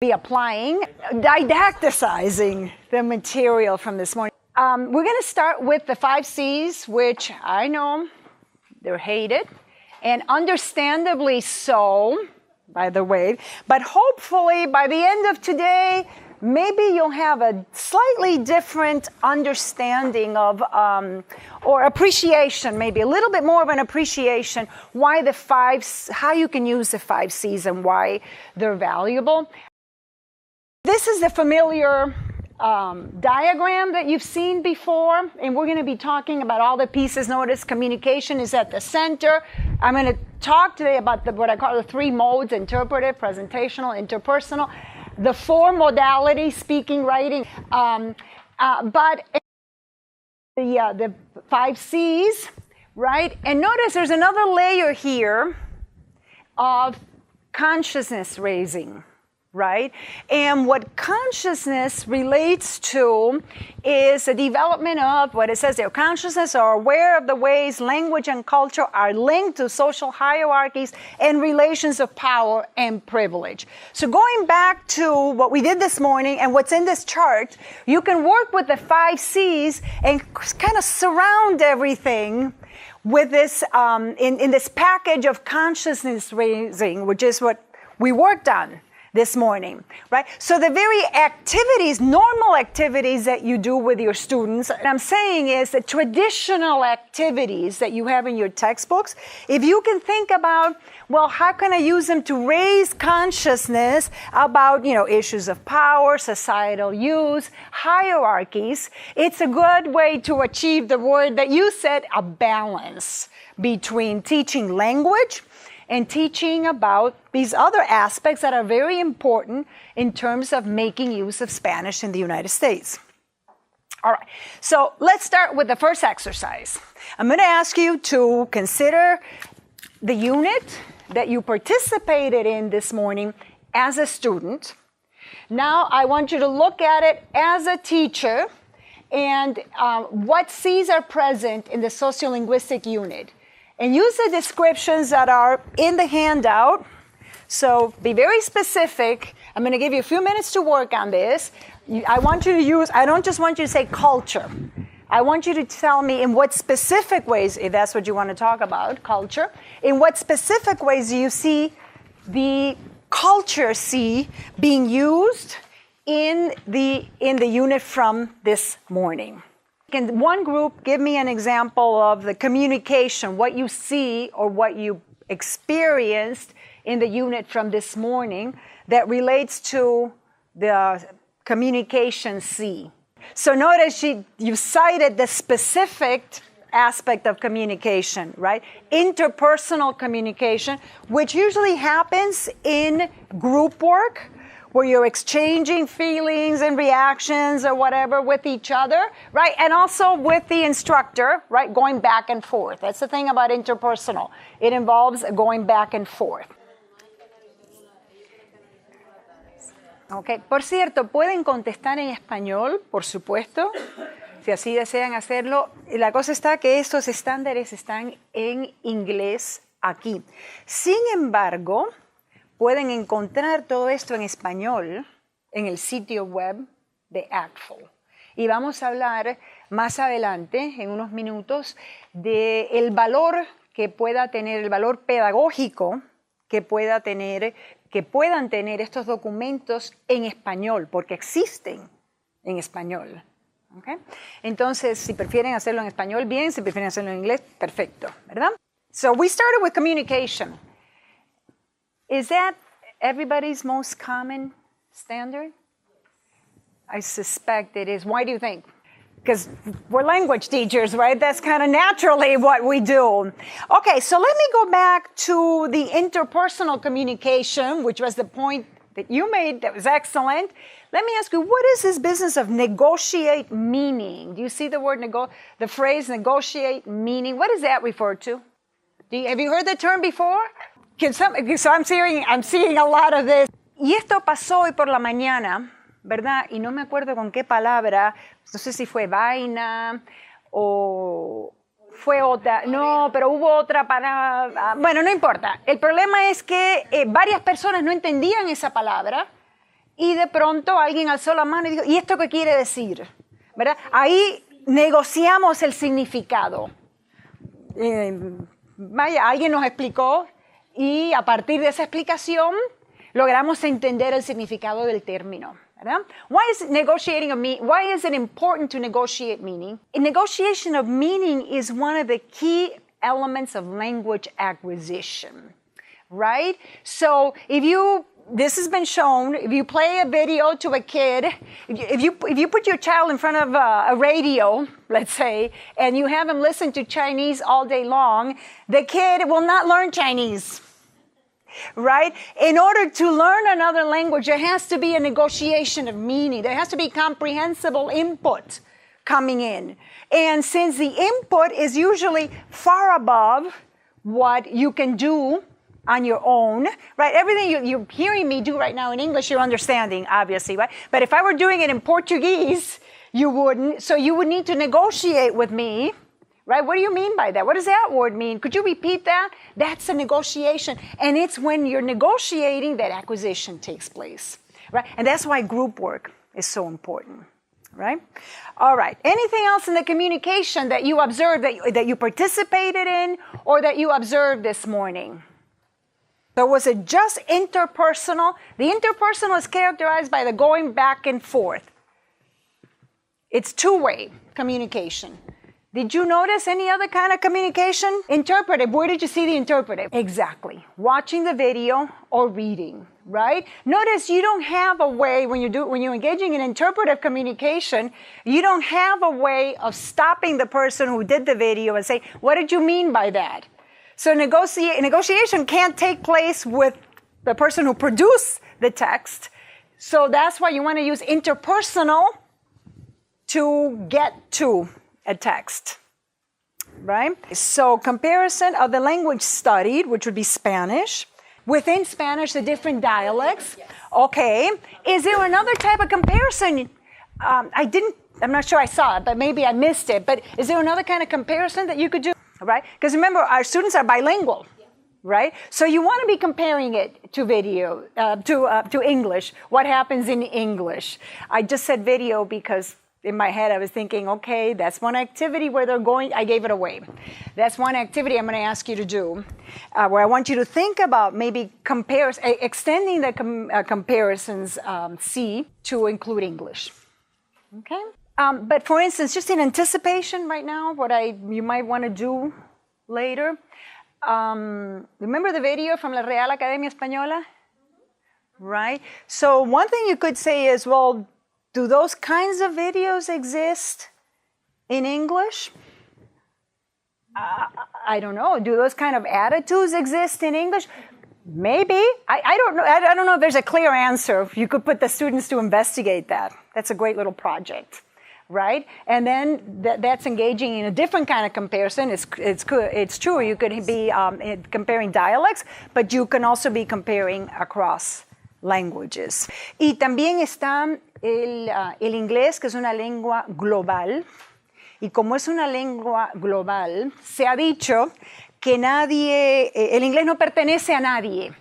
be applying, didacticizing the material from this morning. We're going to start with the 5 C's, which I know they're hated, and understandably so, by the way, but hopefully by the end of today, maybe you'll have a slightly different understanding of, or appreciation, maybe a little bit more of an appreciation, how you can use the 5 C's and why they're valuable. This is the familiar diagram that you've seen before, and we're going to be talking about all the pieces. Notice communication is at the center. I'm going to talk today about what I call the 3 modes: interpretive, presentational, interpersonal. The 4 modalities: speaking, writing, but the 5 C's, right? And notice there's another layer here of consciousness raising, right? And what consciousness relates to is the development of what it says there. Consciousness are aware of the ways language and culture are linked to social hierarchies and relations of power and privilege. So going back to what we did this morning and what's in this chart, you can work with the 5 C's and kind of surround everything with this, in this package of consciousness raising, which is what we worked on this morning, right? So the very activities, normal activities that you do with your students, what I'm saying is the traditional activities that you have in your textbooks, if you can think about, well, how can I use them to raise consciousness about, issues of power, societal use, hierarchies, it's a good way to achieve the word that you said, a balance between teaching language and teaching about these other aspects that are very important in terms of making use of Spanish in the United States. All right, so let's start with the first exercise. I'm going to ask you to consider the unit that you participated in this morning as a student. Now I want you to look at it as a teacher and what C's are present in the sociolinguistic unit. And use the descriptions that are in the handout. So be very specific. I'm going to give you a few minutes to work on this. I don't just want you to say culture. I want you to tell me in what specific ways, if that's what you want to talk about, culture, in what specific ways do you see the culture C being used in the unit from this morning. Can one group give me an example of the communication, what you see or what you experienced in the unit from this morning that relates to the communication C? So notice you cited the specific aspect of communication, right? Interpersonal communication, which usually happens in group work, where you're exchanging feelings and reactions or whatever with each other, right? And also with the instructor, right? Going back and forth. That's the thing about interpersonal. It involves going back and forth. Okay. Por cierto, pueden contestar en español, por supuesto, si así desean hacerlo. La cosa está que estos estándares están en inglés aquí. Sin embargo, pueden encontrar todo esto en español en el sitio web de ACTFL. Y vamos a hablar más adelante, en unos minutos, del valor que pueda tener, el valor pedagógico que puedan tener estos documentos en español, porque existen en español. ¿Okay? Entonces, si prefieren hacerlo en español, bien. Si prefieren hacerlo en inglés, perfecto, ¿verdad? So we started with communication. Is that everybody's most common standard? I suspect it is. Why do you think? Because we're language teachers, right? That's kind of naturally what we do. Okay, so let me go back to the interpersonal communication, which was the point that you made that was excellent. Let me ask you, what is this business of negotiate meaning? Do you see the word the phrase negotiate meaning? What does that refer to? Have you heard the term before? So I'm seeing a lot of this. Y esto pasó hoy por la mañana, ¿verdad? Y no me acuerdo con qué palabra, no sé si fue vaina o fue otra, no, pero hubo otra palabra, bueno, no importa. El problema es que varias personas no entendían esa palabra y de pronto alguien alzó la mano y dijo, ¿y esto qué quiere decir? ¿Verdad? Ahí negociamos el significado. Vaya, alguien nos explicó y a partir de esa explicación logramos entender el significado del término. ¿Verdad? Why is it important to negotiate meaning? A negotiation of meaning is one of the key elements of language acquisition, right? So this has been shown, if you play a video to a kid, if you put your child in front of a radio, let's say, and you have him listen to Chinese all day long, the kid will not learn Chinese. Right? In order to learn another language, there has to be a negotiation of meaning. There has to be comprehensible input coming in. And since the input is usually far above what you can do on your own, right? Everything you're hearing me do right now in English, you're understanding, obviously, right? But if I were doing it in Portuguese, you wouldn't. So you would need to negotiate with me. Right? What do you mean by that? What does that word mean? Could you repeat that? That's a negotiation. And it's when you're negotiating that acquisition takes place. Right? And that's why group work is so important. Right? All right. Anything else in the communication that you observed, that you participated in, or that you observed this morning? So was it just interpersonal? The interpersonal is characterized by the going back and forth. It's two-way communication. Did you notice any other kind of communication? Interpretive. Where did you see the interpretive? Exactly. Watching the video or reading, right? Notice you don't have a way, when you're engaging in interpretive communication, you don't have a way of stopping the person who did the video and say, what did you mean by that? So negotiation can't take place with the person who produced the text. So that's why you want to use interpersonal to get to a text, right? So comparison of the language studied, which would be Spanish. Within Spanish, the different dialects. Yes. Okay. Is there another type of comparison? I'm not sure I saw it, but maybe I missed it. But is there another kind of comparison that you could do, right? Because remember, our students are bilingual, right? So you want to be comparing it to video, to English. What happens in English? I just said video because in my head, I was thinking, okay, that's one activity where they're going, I gave it away. That's one activity I'm going to ask you to do, where I want you to think about maybe extending the comparisons C to include English. Okay? But for instance, just in anticipation right now, what you might want to do later, remember the video from La Real Academia Española? Right? So one thing you could say is, well, do those kinds of videos exist in English? I don't know. Do those kind of attitudes exist in English? Maybe. I don't know. I don't know if there's a clear answer. You could put the students to investigate that. That's a great little project, right? And then that's engaging in a different kind of comparison. It's true. You could be comparing dialects, but you can also be comparing across languages. Y también está el inglés, que es una lengua global. Y como es una lengua global, se ha dicho que el inglés no pertenece a nadie,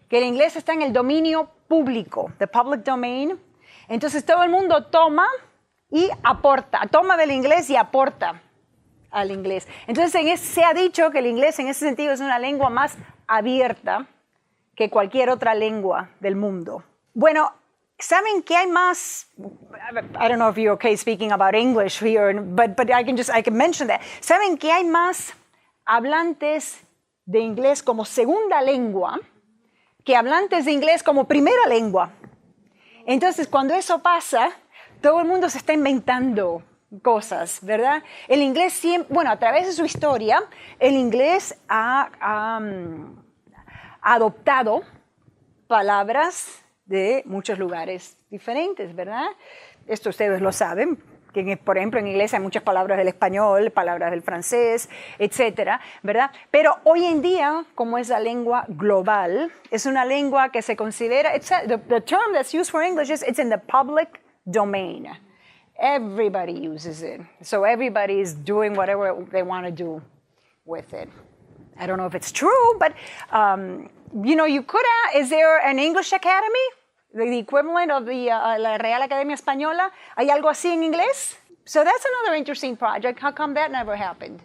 que el inglés está en el dominio público, the public domain. Entonces todo el mundo toma y aporta, toma del inglés y aporta al inglés. Entonces se ha dicho que el inglés en ese sentido es una lengua más abierta que cualquier otra lengua del mundo. Bueno, ¿saben qué hay más? I don't know if you're okay speaking about English here, but I can mention that. ¿Saben qué hay más hablantes de inglés como segunda lengua que hablantes de inglés como primera lengua? Entonces, cuando eso pasa, todo el mundo se está inventando cosas, ¿verdad? El inglés siempre, bueno, a través de su historia, el inglés ha adoptado palabras de muchos lugares diferentes, ¿verdad? Esto ustedes lo saben, que por ejemplo en inglés hay muchas palabras del español, palabras del francés, etcétera, ¿verdad? Pero hoy en día, como es la lengua global, es una lengua que se considera, the term that's used for English is it's in the public domain. Everybody uses it. So everybody is doing whatever they want to do with it. I don't know if it's true, but you could is there an English academy? The equivalent of la Real Academia Española. ¿Hay algo así en inglés? So that's another interesting project. How come that never happened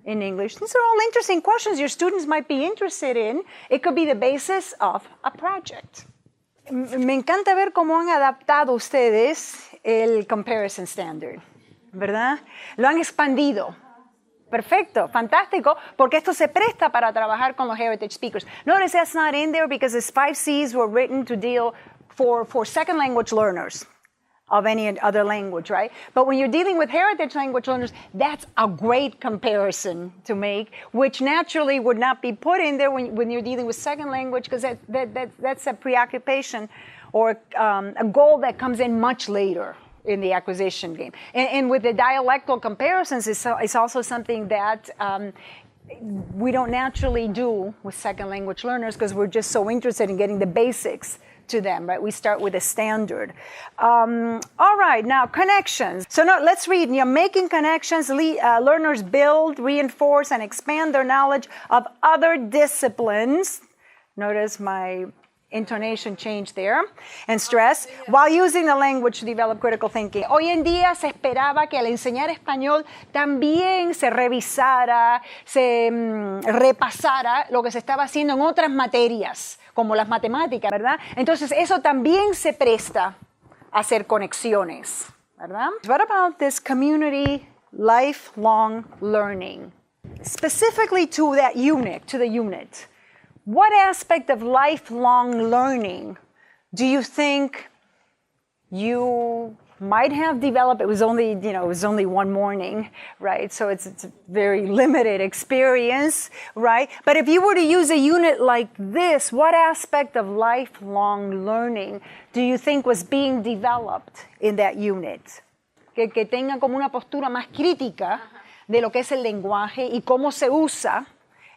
in English? These are all interesting questions your students might be interested in. It could be the basis of a project. Me encanta ver cómo han adaptado ustedes el comparison standard, ¿verdad? Lo han expandido. Perfecto, fantástico, porque esto se presta para trabajar con los heritage speakers. Notice that's not in there because the 5 C's were written to deal for second language learners of any other language, right? But when you're dealing with heritage language learners, that's a great comparison to make, which naturally would not be put in there when you're dealing with second language, because that's a preoccupation or a goal that comes in much later in the acquisition game. And with the dialectal comparisons, it's also something that we don't naturally do with second language learners because we're just so interested in getting the basics to them, right? We start with a standard. All right, now connections. So now let's read. Making connections, learners build, reinforce, and expand their knowledge of other disciplines. Notice my intonation change there, and stress, while using the language to develop critical thinking. Hoy en día se esperaba que al enseñar español también se revisara, se repasara lo que se estaba haciendo en otras materias, como las matemáticas, ¿verdad? Entonces eso también se presta a hacer conexiones, ¿verdad? What about this community lifelong learning? Specifically to that unit, to the unit. What aspect of lifelong learning do you think you might have developed? It was only one morning, right? So it's a very limited experience, right? But if you were to use a unit like this, what aspect of lifelong learning do you think was being developed in that unit? Que tenga como una postura más crítica de lo que es el lenguaje y cómo se usa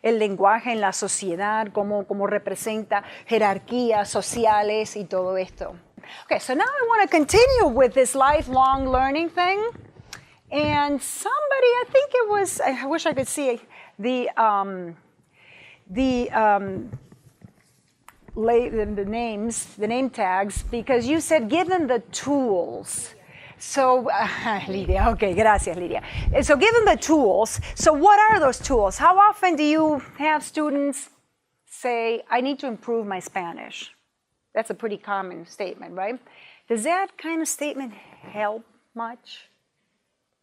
el lenguaje en la sociedad, cómo representa jerarquías sociales y todo esto. Okay, so now I want to continue with this lifelong learning thing. And somebody, I think it was, I wish I could see the names, the name tags, because you said give them the tools. So, Lidia, okay, gracias, Lidia. So give them the tools. So what are those tools? How often do you have students say, I need to improve my Spanish? That's a pretty common statement, right? Does that kind of statement help much?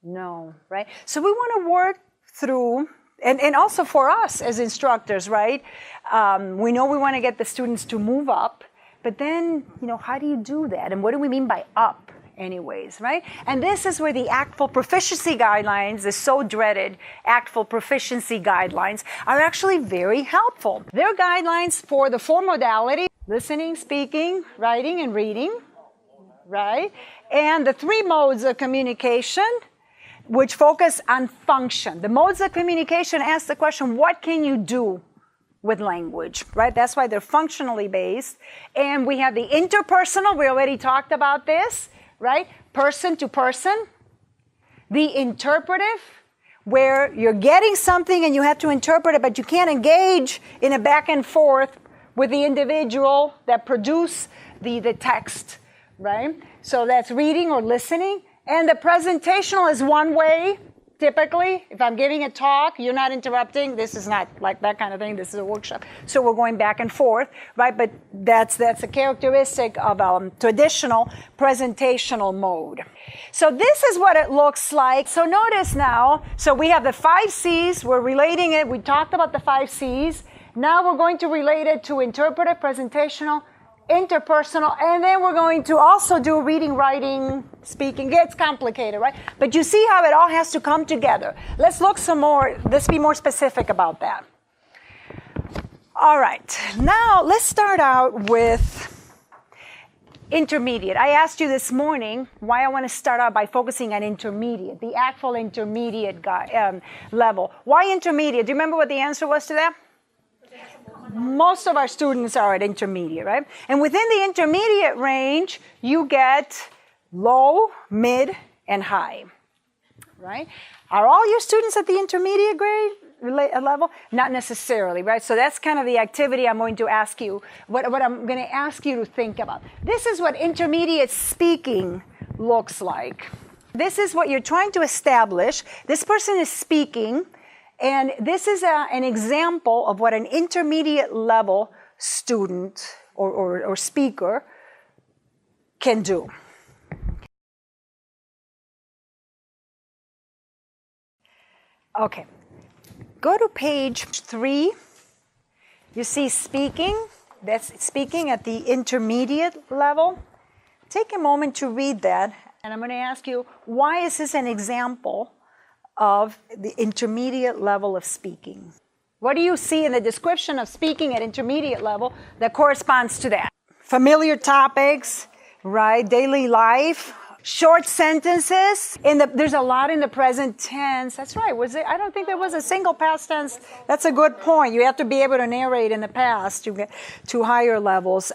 No, right? So we want to work through, and also for us as instructors, right? We know we want to get the students to move up, but then, how do you do that? And what do we mean by up? Anyways, right? And this is where the ACTFL proficiency guidelines, the so dreaded ACTFL proficiency guidelines, are actually very helpful. They're guidelines for the 4 modalities: listening, speaking, writing, and reading, right? And the 3 modes of communication, which focus on function. The modes of communication ask the question, what can you do with language, right? That's why they're functionally based. And we have the interpersonal, we already talked about this, right? Person to person. The interpretive, where you're getting something and you have to interpret it, but you can't engage in a back and forth with the individual that produced the text, right? So that's reading or listening. And the presentational is one way, typically. If I'm giving a talk, you're not interrupting. This is not like that kind of thing. This is a workshop. So we're going back and forth, right? But that's a characteristic of traditional presentational mode. So this is what it looks like. So notice now, so we have the 5 C's. We're relating it. We talked about the 5 C's. Now we're going to relate it to interpretive, presentational, interpersonal, and then we're going to also do reading, writing, speaking. It gets complicated, right? But you see how it all has to come together. Let's look some more. Let's be more specific about that. All right. Now let's start out with intermediate. I asked you this morning why I want to start out by focusing on intermediate, the actual intermediate level. Why intermediate? Do you remember what the answer was to that? Most of our students are at intermediate, right? And within the intermediate range, you get low, mid, and high, right? Are all your students at the intermediate grade level? Not necessarily, right? So that's kind of the activity I'm going to ask you, what I'm going to ask you to think about. This is what intermediate speaking looks like. This is what you're trying to establish. This person is speaking, and this is an example of what an intermediate level student or speaker can do. Okay, go to page 3. You see speaking. That's speaking at the intermediate level. Take a moment to read that, and I'm going to ask you, why is this an example of the intermediate level of speaking? What do you see in the description of speaking at intermediate level that corresponds to that? Familiar topics, right? Daily life. Short sentences. There's a lot in the present tense. That's right. I don't think there was a single past tense. That's a good point. You have to be able to narrate in the past to get to higher levels.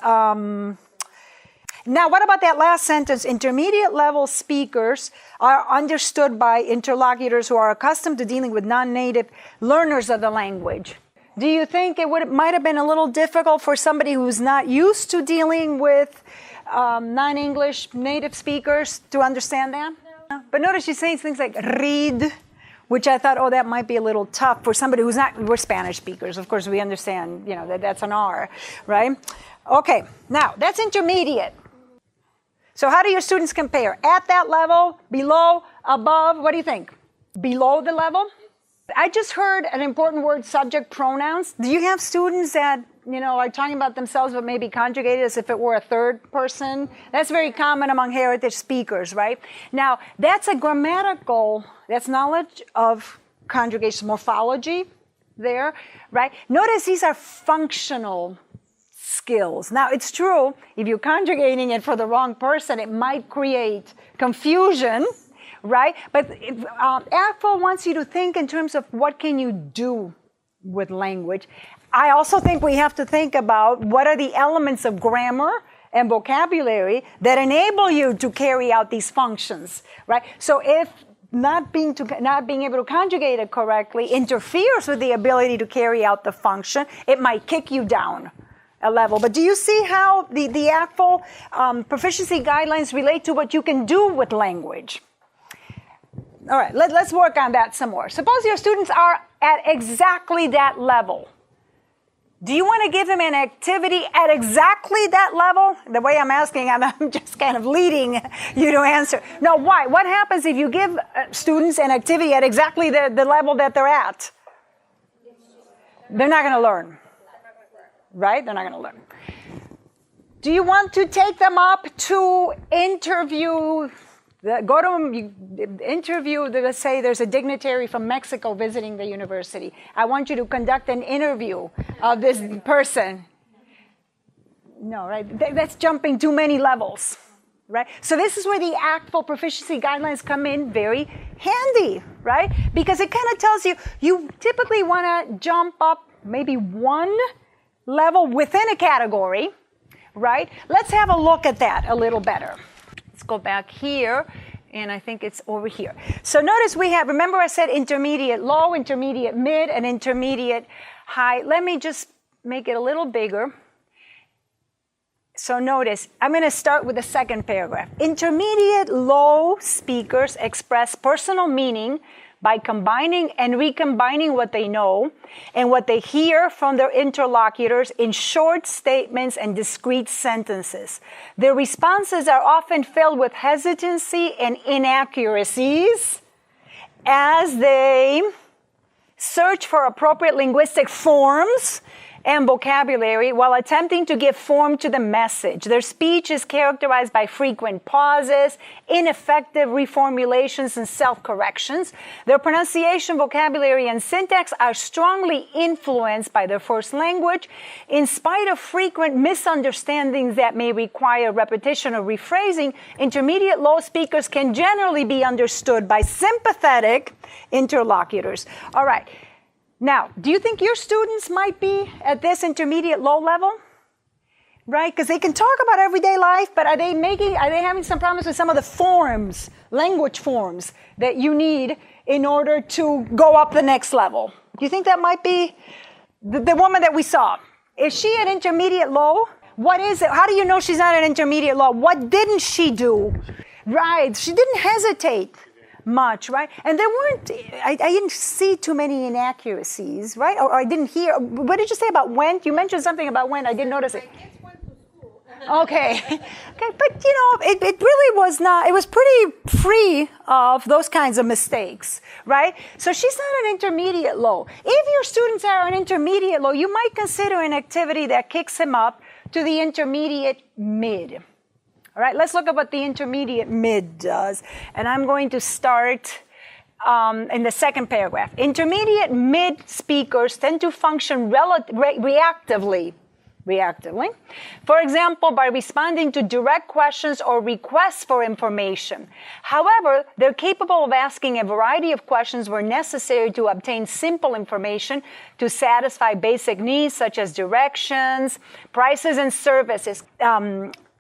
Now, what about that last sentence? Intermediate level speakers are understood by interlocutors who are accustomed to dealing with non-native learners of the language. Do you think it might have been a little difficult for somebody who's not used to dealing with non-English native speakers to understand that? No. But notice she's saying things like read, which I thought, that might be a little tough for somebody who's not, we're Spanish speakers. Of course, we understand, that's an R, right? Okay, now that's intermediate. So how do your students compare? At that level, below, above, what do you think? Below the level? I just heard an important word, subject pronouns. Do you have students that, are talking about themselves but maybe conjugated as if it were a third person? That's very common among heritage speakers, right? Now, that's that's knowledge of conjugation morphology there, right? Notice these are functional skills. Now, it's true, if you're conjugating it for the wrong person, it might create confusion, right? But ACTFL wants you to think in terms of what can you do with language. I also think we have to think about what are the elements of grammar and vocabulary that enable you to carry out these functions, right? So if not being able to conjugate it correctly interferes with the ability to carry out the function, it might kick you down a level. But do you see how the ACTFL proficiency guidelines relate to what you can do with language? All right, let's work on that some more. Suppose your students are at exactly that level. Do you want to give them an activity at exactly that level? The way I'm asking, I'm just kind of leading you to answer. No, why? What happens if you give students an activity at exactly the level that they're at? They're not going to learn. Right? They're not going to learn. Do you want to take them up to interview? Go to interview, let's say there's a dignitary from Mexico visiting the university. I want you to conduct an interview of this person. No, right? That's jumping too many levels, right? So this is where the ACTFL proficiency guidelines come in very handy, right? Because it kind of tells you, you typically want to jump up maybe one level within a category, right? Let's have a look at that a little better. Let's go back here, and I think it's over here. So notice we have, remember I said intermediate low, intermediate mid, and intermediate high. Let me just make it a little bigger. So notice, I'm going to start with the second paragraph. Intermediate low speakers express personal meaning by combining and recombining what they know and what they hear from their interlocutors in short statements and discrete sentences. Their responses are often filled with hesitancy and inaccuracies as they search for appropriate linguistic forms and vocabulary while attempting to give form to the message. Their speech is characterized by frequent pauses, ineffective reformulations, and self-corrections. Their pronunciation, vocabulary, and syntax are strongly influenced by their first language. In spite of frequent misunderstandings that may require repetition or rephrasing, intermediate low speakers can generally be understood by sympathetic interlocutors. All right. Now, do you think your students might be at this intermediate low level? Right? Because they can talk about everyday life, but are they having some problems with some of the forms, language forms, that you need in order to go up the next level? Do you think that might be the woman that we saw? Is she an intermediate low? What is it? How do you know she's not an intermediate low? What didn't she do? Right, she didn't hesitate much, right? And there weren't, I didn't see too many inaccuracies, right? Or I didn't hear, what did you say about went? You mentioned something about went, I didn't notice it. Okay, but you know, it really was not, it was pretty free of those kinds of mistakes, right? So she's not an intermediate low. If your students are an intermediate low, you might consider an activity that kicks him up to the intermediate mid. All right, let's look at what the intermediate mid does. And I'm going to start in the second paragraph. Intermediate mid speakers tend to function reactively. For example, by responding to direct questions or requests for information. However, they're capable of asking a variety of questions where necessary to obtain simple information to satisfy basic needs such as directions, prices, and services.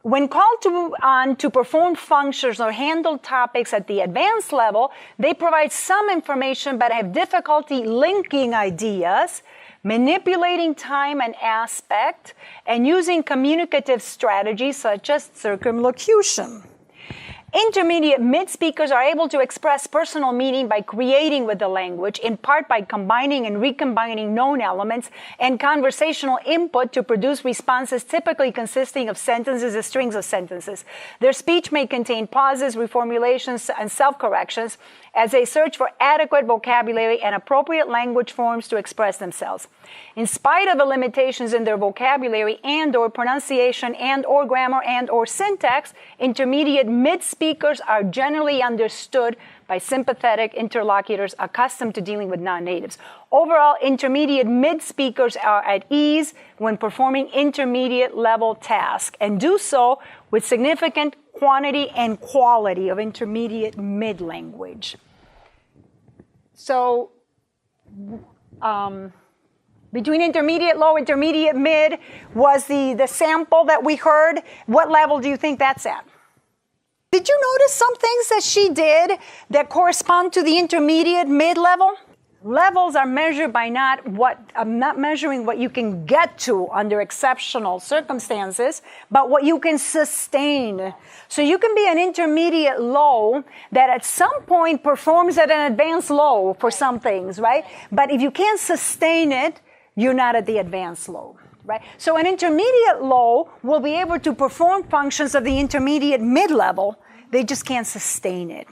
When called on to perform functions or handle topics at the advanced level, they provide some information but have difficulty linking ideas, manipulating time and aspect, and using communicative strategies such as circumlocution. Intermediate mid-speakers are able to express personal meaning by creating with the language, in part by combining and recombining known elements and conversational input to produce responses typically consisting of sentences or strings of sentences. Their speech may contain pauses, reformulations, and self-corrections as they search for adequate vocabulary and appropriate language forms to express themselves. In spite of the limitations in their vocabulary and/or pronunciation and/or grammar and/or syntax, intermediate mid-speakers are generally understood by sympathetic interlocutors accustomed to dealing with non-natives. Overall, intermediate mid-speakers are at ease when performing intermediate level tasks and do so with significant quantity and quality of intermediate mid-language. So, between intermediate low, intermediate mid was the sample that we heard. What level do you think that's at? Did you notice some things that she did that correspond to the intermediate mid level? Levels are measured by not measuring what you can get to under exceptional circumstances, but what you can sustain. So you can be an intermediate low that at some point performs at an advanced low for some things, right? But if you can't sustain it, you're not at the advanced low, right? So an intermediate low will be able to perform functions of the intermediate mid-level. They just can't sustain it.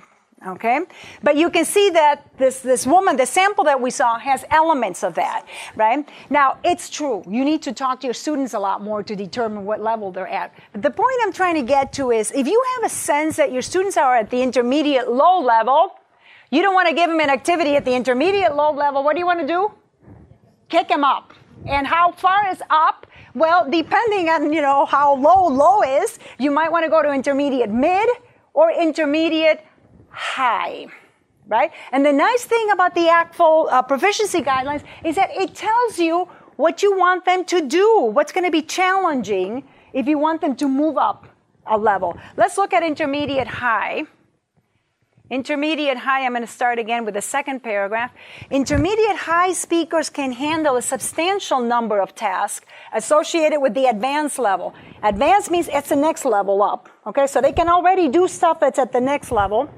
Okay? But you can see that this woman, the sample that we saw, has elements of that, right? Now, it's true. You need to talk to your students a lot more to determine what level they're at. But the point I'm trying to get to is, if you have a sense that your students are at the intermediate low level, you don't want to give them an activity at the intermediate low level. What do you want to do? Kick them up. And how far is up? Well, depending on, how low is, you might want to go to intermediate mid or intermediate high, right? And the nice thing about the ACTFL proficiency guidelines is that it tells you what you want them to do, what's going to be challenging if you want them to move up a level. Let's look at intermediate high. Intermediate high, I'm going to start again with the second paragraph. Intermediate high speakers can handle a substantial number of tasks associated with the advanced level. Advanced means it's the next level up, okay? So they can already do stuff that's at the next level,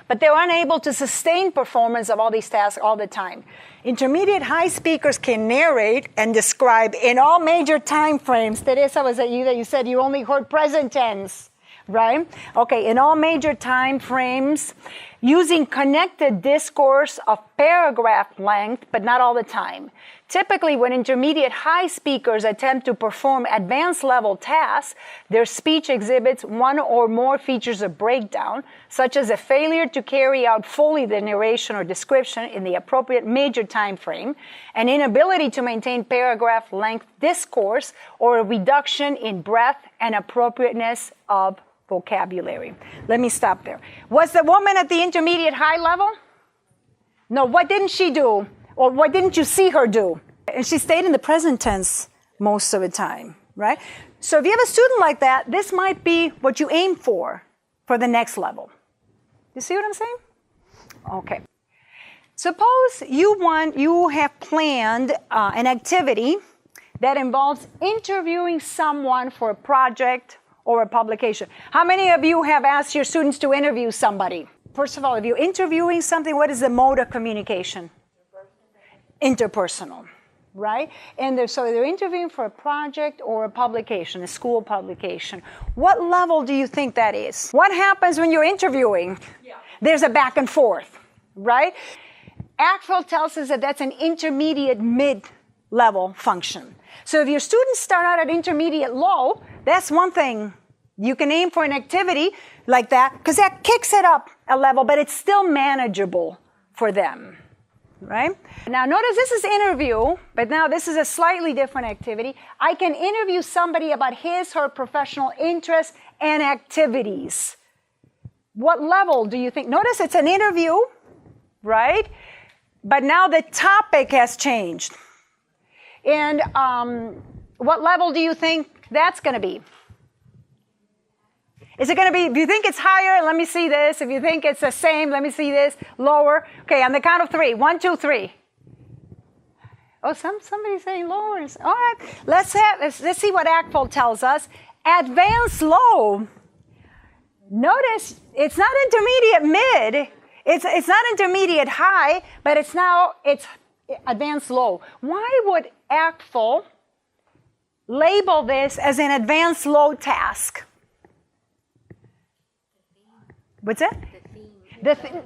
but they're unable to sustain performance of all these tasks all the time. Intermediate high speakers can narrate and describe in all major time frames. Teresa, was that you said you only heard present tense? Right? Okay, in all major time frames, using connected discourse of paragraph length, but not all the time. Typically, when intermediate high speakers attempt to perform advanced level tasks, their speech exhibits one or more features of breakdown, such as a failure to carry out fully the narration or description in the appropriate major time frame, an inability to maintain paragraph length discourse, or a reduction in breadth and appropriateness of vocabulary. Let me stop there. Was the woman at the intermediate high level? No, what didn't she do? Or what didn't you see her do? And she stayed in the present tense most of the time, right? So if you have a student like that, this might be what you aim for the next level. You see what I'm saying? Okay. Suppose you have planned an activity that involves interviewing someone for a project or a publication. How many of you have asked your students to interview somebody? First of all, if you're interviewing something, what is the mode of communication? Interpersonal, right? And so they're interviewing for a project or a publication, a school publication. What level do you think that is? What happens when you're interviewing? Yeah. There's a back and forth, right? COERLL tells us that that's an intermediate mid-level function. So if your students start out at intermediate low, that's one thing. You can aim for an activity like that because that kicks it up a level, but it's still manageable for them, right? Now notice this is interview, but now this is a slightly different activity. I can interview somebody about his or her professional interests and activities. What level do you think? Notice it's an interview, right? But now the topic has changed. And what level do you think that's going to be? Is it going to be, do you think it's higher? Let me see this. If you think it's the same, let me see this. Lower. Okay, on the count of 3. 1, 2, 3. Oh, somebody's saying lower. All right, let's see what COERLL tells us. Advanced low. Notice it's not intermediate mid. It's not intermediate high, but it's advanced low. Why would COERLL label this as an advanced low task? What's that?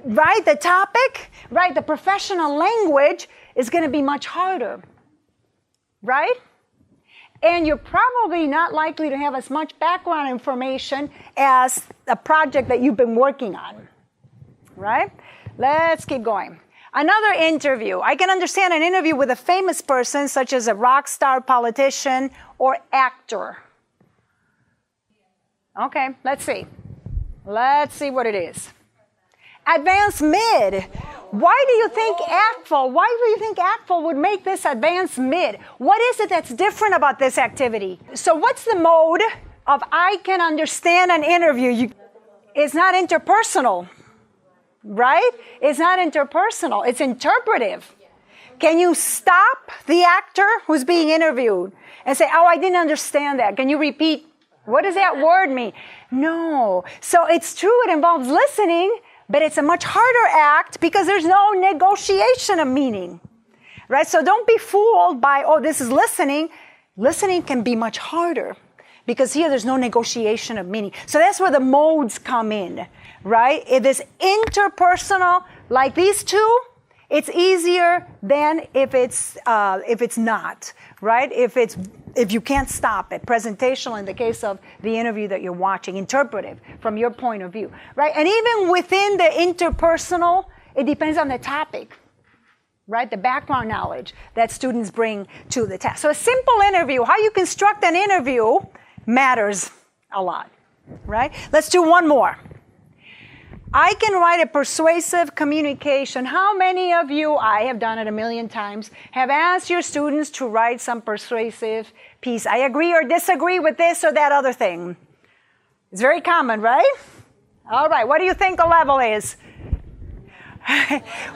Right, the topic, right, the professional language is going to be much harder, right? And you're probably not likely to have as much background information as a project that you've been working on. Right? Let's keep going. Another interview. I can understand an interview with a famous person, such as a rock star, politician, or actor. Okay, let's see. Let's see what it is. Advanced mid. Why do you think COERLL would make this advanced mid? What is it that's different about this activity? So what's the mode of I can understand an interview? It's not interpersonal. Right? It's not interpersonal. It's interpretive. Can you stop the actor who's being interviewed and say, oh, I didn't understand that. Can you repeat? What does that word mean? No. So it's true, it involves listening, but it's a much harder act because there's no negotiation of meaning. Right? So don't be fooled by, oh, this is listening. Listening can be much harder because here there's no negotiation of meaning. So that's where the modes come in. Right? If it's interpersonal, like these two, it's easier than if it's not, right? If you can't stop it. Presentational in the case of the interview that you're watching, interpretive from your point of view, right? And even within the interpersonal, it depends on the topic, right? The background knowledge that students bring to the task. So a simple interview, how you construct an interview matters a lot, right? Let's do one more. I can write a persuasive communication. How many of you, I have done it a million times, have asked your students to write some persuasive piece? I agree or disagree with this or that other thing. It's very common, right? All right, what do you think the level is?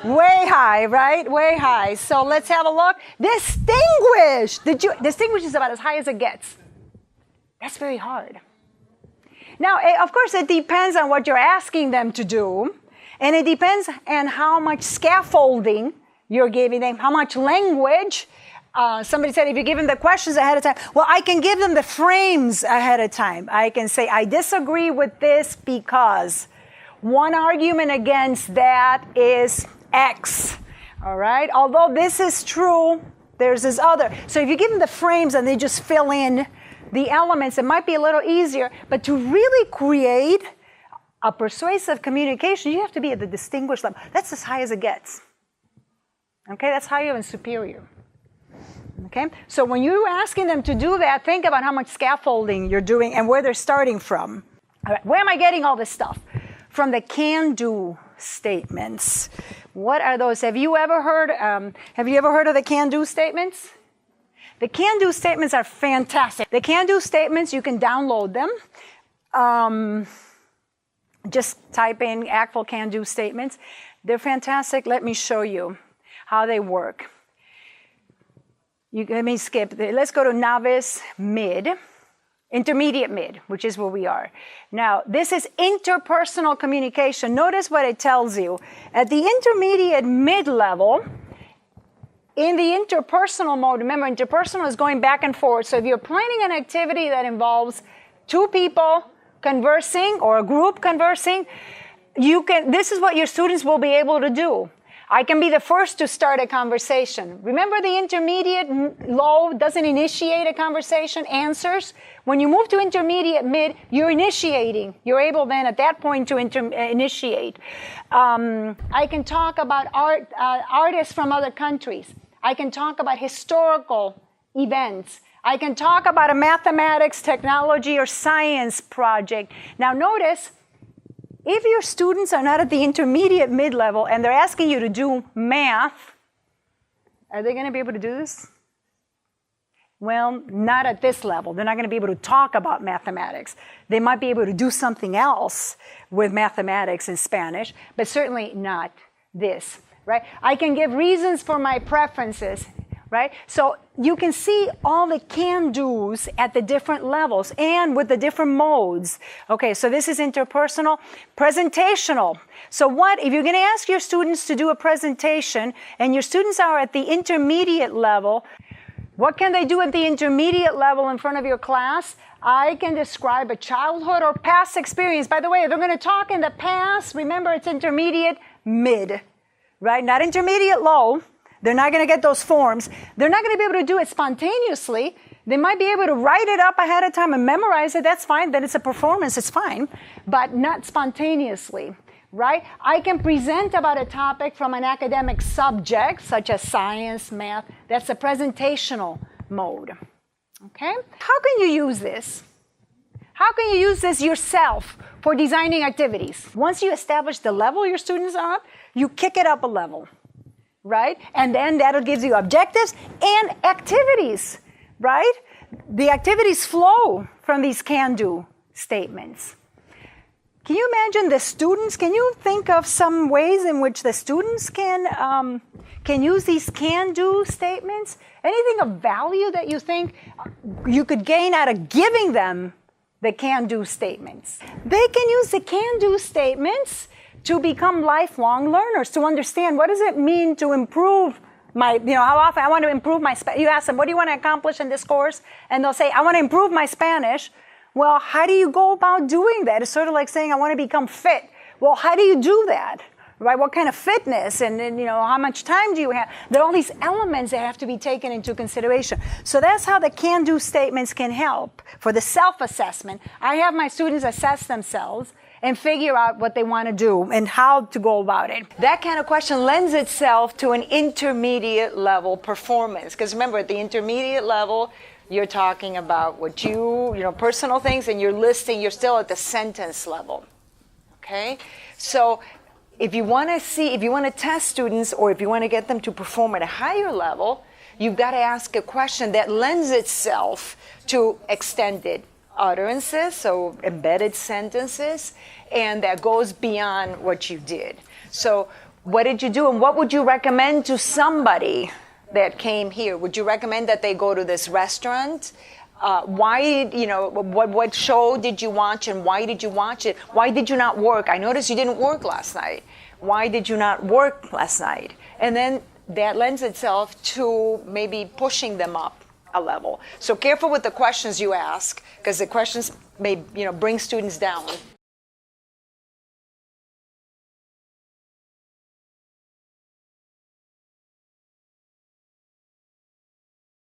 Way high, right? Way high. So let's have a look. Distinguished. Distinguished is about as high as it gets. That's very hard. Now, of course, it depends on what you're asking them to do, and it depends on how much scaffolding you're giving them, how much language. Somebody said if you give them the questions ahead of time, well, I can give them the frames ahead of time. I can say, I disagree with this because one argument against that is X, all right? Although this is true, there's this other. So if you give them the frames and they just fill in the elements, it might be a little easier, but to really create a persuasive communication, you have to be at the distinguished level. That's as high as it gets. Okay, that's higher and superior. Okay, so when you're asking them to do that, think about how much scaffolding you're doing and where they're starting from. All right, where am I getting all this stuff? From the can-do statements. What are those? Have you ever heard of the can-do statements? The can-do statements are fantastic. The can-do statements, you can download them. Just type in COERLL can-do statements. They're fantastic. Let me show you how they work. Let me skip. Let's go to novice mid, intermediate mid, which is where we are. Now, this is interpersonal communication. Notice what it tells you. At the intermediate mid level, in the interpersonal mode, remember, interpersonal is going back and forth. So if you're planning an activity that involves two people conversing or a group conversing, this is what your students will be able to do. I can be the first to start a conversation. Remember, the intermediate low doesn't initiate a conversation, answers. When you move to intermediate mid, you're initiating. You're able then at that point to initiate. I can talk about artists from other countries. I can talk about historical events. I can talk about a mathematics, technology, or science project. Now notice, if your students are not at the intermediate mid-level and they're asking you to do math, are they going to be able to do this? Well, not at this level. They're not going to be able to talk about mathematics. They might be able to do something else with mathematics in Spanish, but certainly not this, right? I can give reasons for my preferences, right? So you can see all the can-dos at the different levels and with the different modes. Okay, so this is interpersonal. Presentational. So what, if you're going to ask your students to do a presentation and your students are at the intermediate level, what can they do at the intermediate level in front of your class? I can describe a childhood or past experience. By the way, if they're going to talk in the past, remember it's intermediate mid, right? Not intermediate low. They're not going to get those forms. They're not going to be able to do it spontaneously. They might be able to write it up ahead of time and memorize it. That's fine. Then it's a performance. It's fine. But not spontaneously, right? I can present about a topic from an academic subject, such as science, math. That's a presentational mode. Okay? How can you use this? How can you use this yourself for designing activities? Once you establish the level your students are up, you kick it up a level. Right? And then that'll give you objectives and activities, right? The activities flow from these can-do statements. Can you imagine the students? Can you think of some ways in which the students can use these can-do statements? Anything of value that you think you could gain out of giving them the can-do statements? They can use the can-do statements to become lifelong learners, to understand what does it mean to improve my, how often I want to improve my Spanish. You ask them, what do you want to accomplish in this course? And they'll say, I want to improve my Spanish. Well, how do you go about doing that? It's sort of like saying, I want to become fit. Well, how do you do that? Right? What kind of fitness and how much time do you have? There are all these elements that have to be taken into consideration. So that's how the can-do statements can help for the self-assessment. I have my students assess themselves and figure out what they want to do and how to go about it. That kind of question lends itself to an intermediate level performance. Because remember, at the intermediate level, you're talking about what personal things, and you're still at the sentence level. Okay? So if you want to test students, or if you want to get them to perform at a higher level, you've got to ask a question that lends itself to extended utterances, so embedded sentences, and that goes beyond what you did. So what did you do, and what would you recommend to somebody that came here? Would you recommend that they go to this restaurant? What show did you watch, and why did you watch it? Why did you not work? I noticed you didn't work last night. Why did you not work last night? And then that lends itself to maybe pushing them up a level. So careful with the questions you ask, because the questions may bring students down